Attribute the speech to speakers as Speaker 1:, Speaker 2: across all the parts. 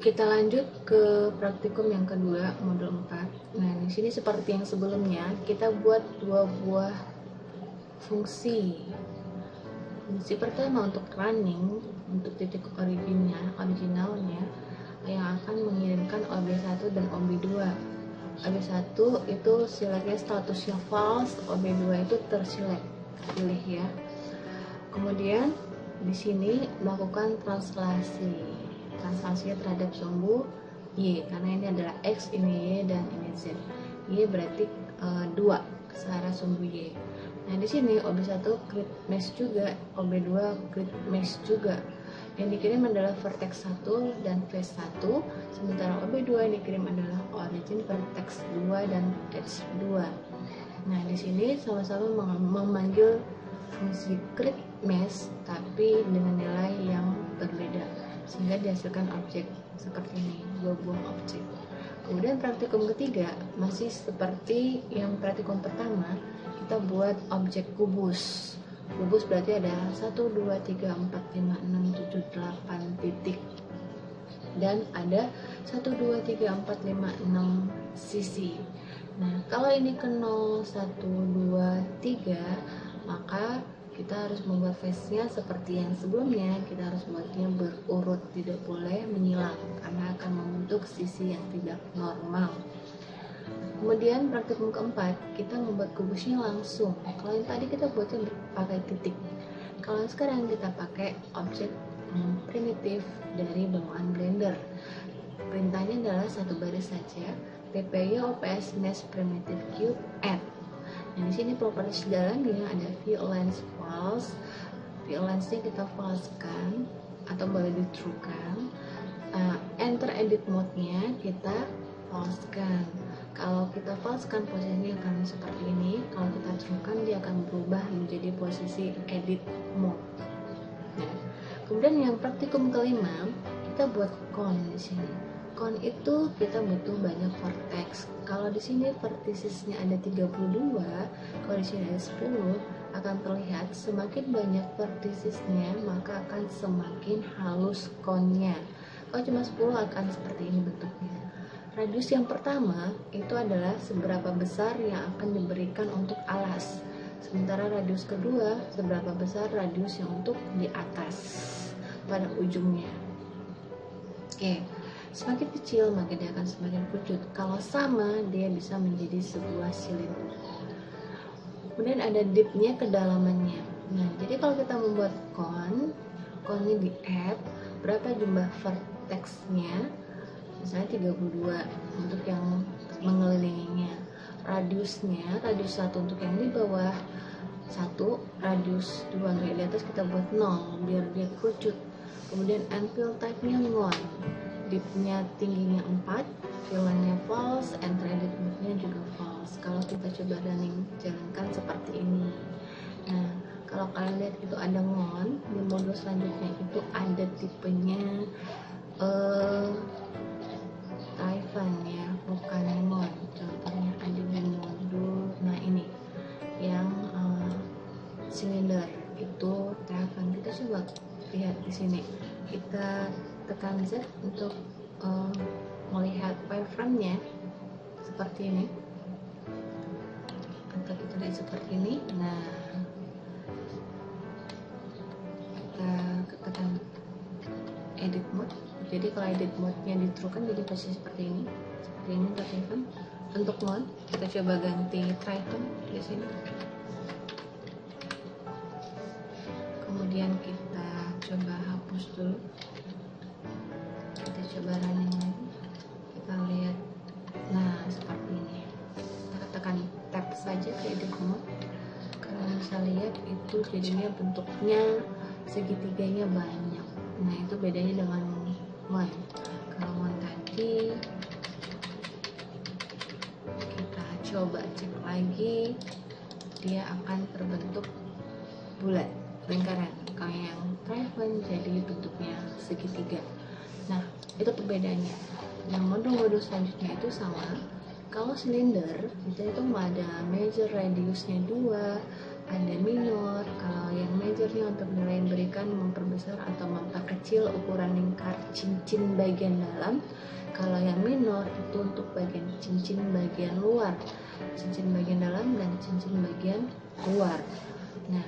Speaker 1: Kita lanjut ke praktikum yang kedua, modul 4. Nah, di sini seperti yang sebelumnya, kita buat dua buah fungsi. Fungsi pertama untuk running, untuk titik originalnya yang akan mengirimkan OB1 dan OB2. OB1 itu seleknya statusnya false, OB2 itu terselect, pilih ya. Kemudian di sini melakukan translasinya terhadap sumbu Y, karena ini adalah X, ini Y, dan ini Z. Y berarti 2 ke arah sumbu Y. Nah, di sini OB1 create mesh juga, OB2 create mesh juga. Yang dikirim adalah vertex 1 dan face 1, sementara OB2 yang dikirim adalah origin vertex 2 dan edge 2. Nah, di sini sama-sama memanggil fungsi create mesh tapi dengan nilai yang berbeda, sehingga dihasilkan objek seperti ini, dua buah objek. Kemudian praktikum ketiga masih seperti yang praktikum pertama, kita buat objek kubus. Kubus berarti ada 1, 2, 3, 4, 5, 6, 7, 8 titik, dan ada 1, 2, 3, 4, 5, 6 sisi. Nah, kalau ini ke 0, 1, 2, 3, maka kita harus membuat face-nya seperti yang sebelumnya. Kita harus membuatnya berurut, tidak boleh menyilang karena akan membentuk sisi yang tidak normal. Kemudian praktikum keempat, kita membuat kubusnya langsung. Kalau yang tadi kita buatnya pakai titik, kalau sekarang kita pakai objek primitif dari bawaan Blender. Perintahnya adalah satu baris saja, tpy ops mesh primitive cube add. Nah, di sini properties jalannya ada violence false. Violence-nya kita falsekan atau boleh di truekan. Enter edit mode-nya kita falsekan. Kalau kita falsekan, posisinya akan seperti ini. Kalau kita truekan, dia akan berubah menjadi posisi edit mode. Nah, kemudian yang praktikum kelima, kita buat cone di sini. Cone itu kita butuh banyak vertex. Kalau di sini verticesnya ada 32, kalau di sini ada 10, akan terlihat semakin banyak verticesnya maka akan semakin halus cone-nya. Kalau cuma 10 akan seperti ini bentuknya. Radius yang pertama itu adalah seberapa besar yang akan diberikan untuk alas. Sementara radius kedua seberapa besar radius yang untuk di atas pada ujungnya. Oke. Semakin kecil maka dia akan semakin kerucut. Kalau sama, dia bisa menjadi sebuah silinder. Kemudian ada dipnya, kedalamannya. Nah, jadi kalau kita membuat cone-nya di add, berapa jumlah vertexnya? Misalnya 32 untuk yang mengelilinginya. Radiusnya, radius 1 untuk yang di bawah 1, radius 2 untuk yang di atas kita buat 0 biar dia kerucut. Kemudian fill type-nya none. Dipnya tingginya 4, fill-nya false, enter edit mode-nya juga false. Kalau kita coba running, jalankan seperti ini. Nah, kalau kalian lihat itu ada ngon, di modul selanjutnya itu ada tipenya Typhon ya, bukan ngon. Contohnya ada di modul, nah ini yang silinder itu Typhon. Kita coba lihat di sini. Kita tekan Z untuk melihat wireframe-nya seperti ini, atau kita lihat seperti ini. Nah, kita tekan edit mode. Jadi kalau edit mode-nya di true kan jadi posisi seperti ini untuk Typhon. Untuk mode kita coba ganti Triton di sini. Kemudian kita coba hapus dulu. Kita coba running lagi, kita lihat, nah seperti ini. Kita tekan tab saja ke edit mode, kalian bisa lihat itu jadinya bentuknya segitiganya banyak. Nah, itu bedanya dengan one. Kalau one tadi kita coba cek lagi, dia akan terbentuk bulat, lingkaran. Kalau yang Typhon jadi bentuknya segitiga. Nah, itu perbedaannya. Yang modul-modul selanjutnya itu sama. Kalau silinder, kita itu ada major radiusnya 2, ada minor. Kalau yang majornya untuk nilai yang diberikan memperbesar atau memperkecil ukuran lingkar cincin bagian dalam. Kalau yang minor itu untuk bagian cincin bagian luar, cincin bagian dalam dan cincin bagian luar. Nah,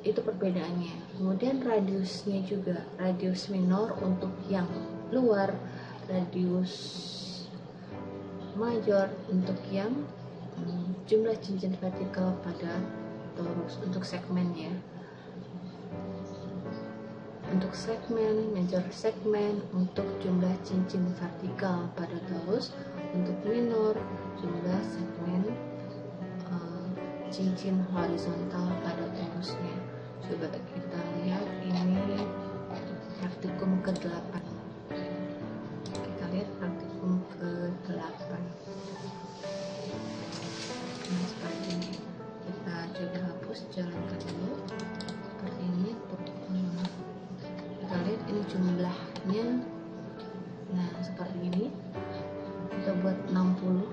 Speaker 1: itu perbedaannya. Kemudian radiusnya juga, radius minor untuk yang luar, radius major untuk yang jumlah cincin vertikal pada torus. Untuk segmennya, untuk segmen, major segmen untuk jumlah cincin vertikal pada torus. Untuk minor, jumlah segmen cincin horizontal pada torusnya. Coba kita lihat ini praktikum ke-8. Kita lihat praktikum ke-8. Nah, seperti ini. Kita coba hapus, jalankan dulu. Seperti ini. Kita lihat ini jumlahnya. Nah, seperti ini. Kita buat 60.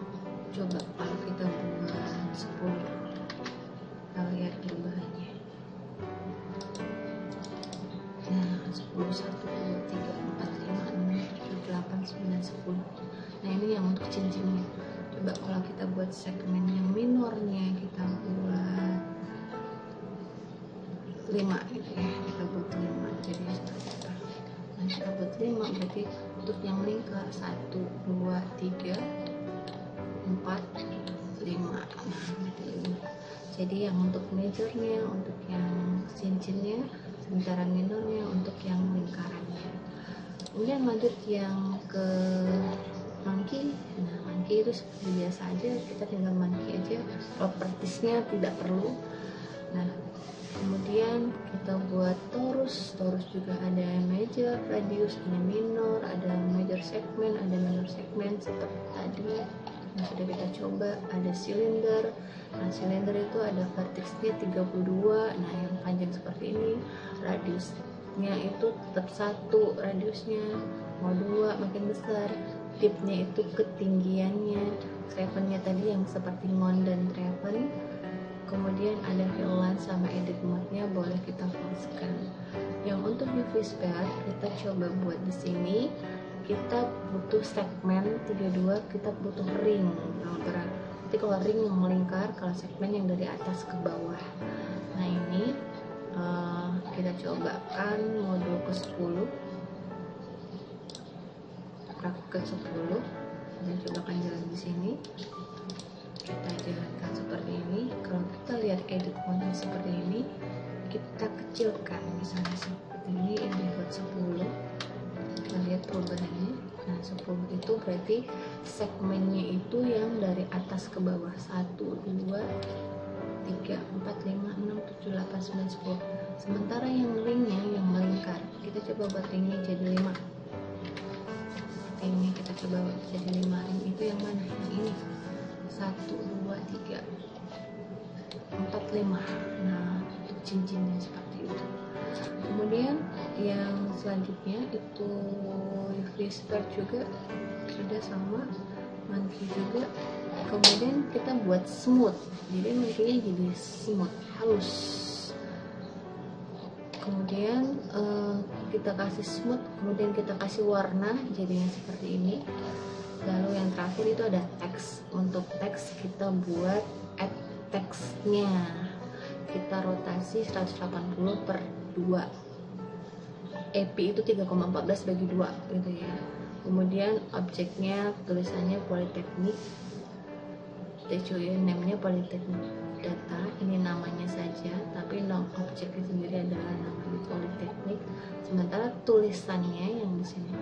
Speaker 1: Coba kalau kita buat 10. Kita lihat perubahannya. Nah, 10, 1, 2, 3, 4, 5, 6, 7, 8, 9, 10. Nah, ini yang untuk cincinnya. Coba kalau kita buat segmen yang minornya, kita buat 5 gitu ya. Kita buat 5, jadi seperti itu. Nah, kita buat 5 berarti untuk yang lingkar 1, 2, 3, 4, 5. Nah, berarti 5. Jadi yang untuk majornya, untuk yang cincinnya, sementara minornya untuk yang lingkarannya. Kemudian lanjut yang ke monkey. Nah, monkey itu seperti biasa aja, kita tinggal monkey aja, propertiesnya tidak perlu. Nah, kemudian kita buat torus. Torus juga ada major, radius, ada minor, ada major segmen, ada minor segmen seperti tadi yang sudah kita coba. Ada silinder. Nah, silinder itu ada vertexnya 32. Nah, yang panjang seperti ini, radiusnya itu tetap 1 radiusnya, mau 2 makin besar. Tipnya itu ketinggiannya. Trevennya tadi yang seperti ngon dan treven. Kemudian ada fill line sama edit mode-nya, boleh kita forcekan. Yang untuk UV sphere kita coba buat di sini. Kita butuh segmen 32, kita butuh ring. Nah, berarti kalau ring yang melingkar, kalau segmen yang dari atas ke bawah. Nah, ini kita cobakan modul ke-10. Ke-10 kita cobakan jalan di sini. Kita jalankan seperti ini. Kalau kita lihat edit mode seperti ini, kita kecilkan misalnya seperti ini buat 10. Kita lihat perubahannya. Nah, 10 itu berarti segmennya itu yang dari atas ke bawah, 1, 2, 3, 4, 5, 6, 7, 8, 9, 10. Sementara yang ringnya yang melingkar, kita coba buat ringnya jadi 5. Ini kita coba jadi 5. Ring itu yang mana? Yang ini. 1, 2, 3, 4, 5. Nah, untuk cincinnya seperti itu. Kemudian yang selanjutnya itu UV sphere juga sudah sama, monkey juga. Kemudian kita buat smooth, jadi monkey-nya jadi smooth, halus. Kemudian kita kasih smooth, kemudian kita kasih warna jadinya seperti ini. Lalu yang terakhir itu ada teks. Untuk teks kita buat add teksnya, kita rotasi 180/2. EP itu 3,14 bagi 2 gitu ya. Kemudian objeknya tulisannya Politeknik, namanya Politeknik Data, ini namanya saja, tapi objeknya sendiri adalah namanya Politeknik. Sementara tulisannya yang di sini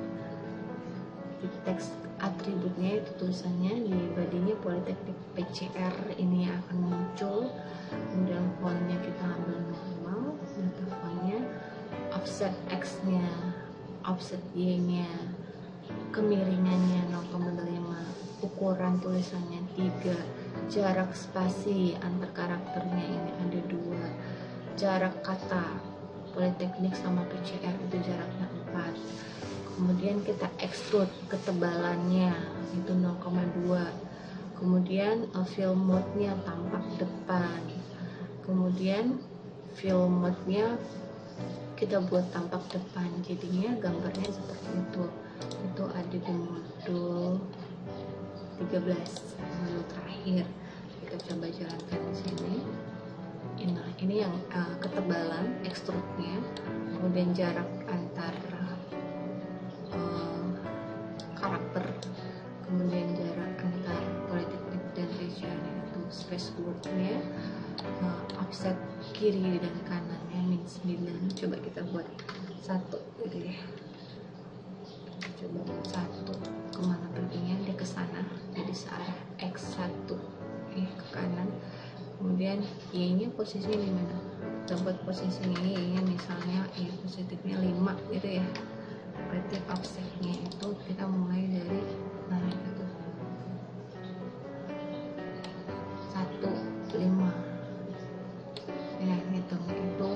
Speaker 1: di teks atributnya itu tulisannya di badinya Politeknik PCR, ini akan muncul. Kemudian fontnya kita ambil normal, data fontnya, offset X-nya, offset Y-nya, kemiringannya 0,5, ukuran tulisannya 3, jarak spasi antar karakternya ini ada 2, jarak kata Politeknik sama PCR itu jaraknya 4. Kemudian kita extrude, ketebalannya itu 0,2. Kemudian fill mode-nya tampak depan. Kemudian fill mode-nya kita buat tampak depan, jadinya gambarnya seperti itu ada di modul 13, modul terakhir. Kita coba jalankan di sini. Nah, ini yang ketebalan extrude-nya, kemudian jarak antara karakter, kemudian jarak antara polytechnic dan region itu space word-nya, offset kiri dan kanannya min 9. Coba kita buat 1 gitu ya. Coba buat 1, kemana perginya? Dia ke sana, jadi searah x1 ke kanan. Kemudian y-nya posisinya di mana? Kita buat posisinya y-nya misalnya y positifnya 5 gitu ya. Berarti offsetnya itu kita mulai dari itu 1, 5 ya, hitungnya itu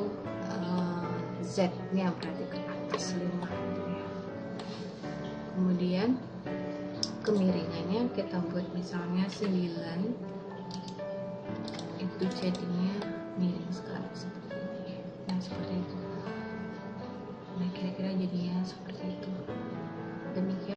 Speaker 1: z-nya berarti ke atas 5 gitu ya. Kemudian kemiringannya kita buat misalnya 9, itu jadinya miring sekali seperti ini. Nah, seperti itu. Nah, kira-kira jadinya seperti itu.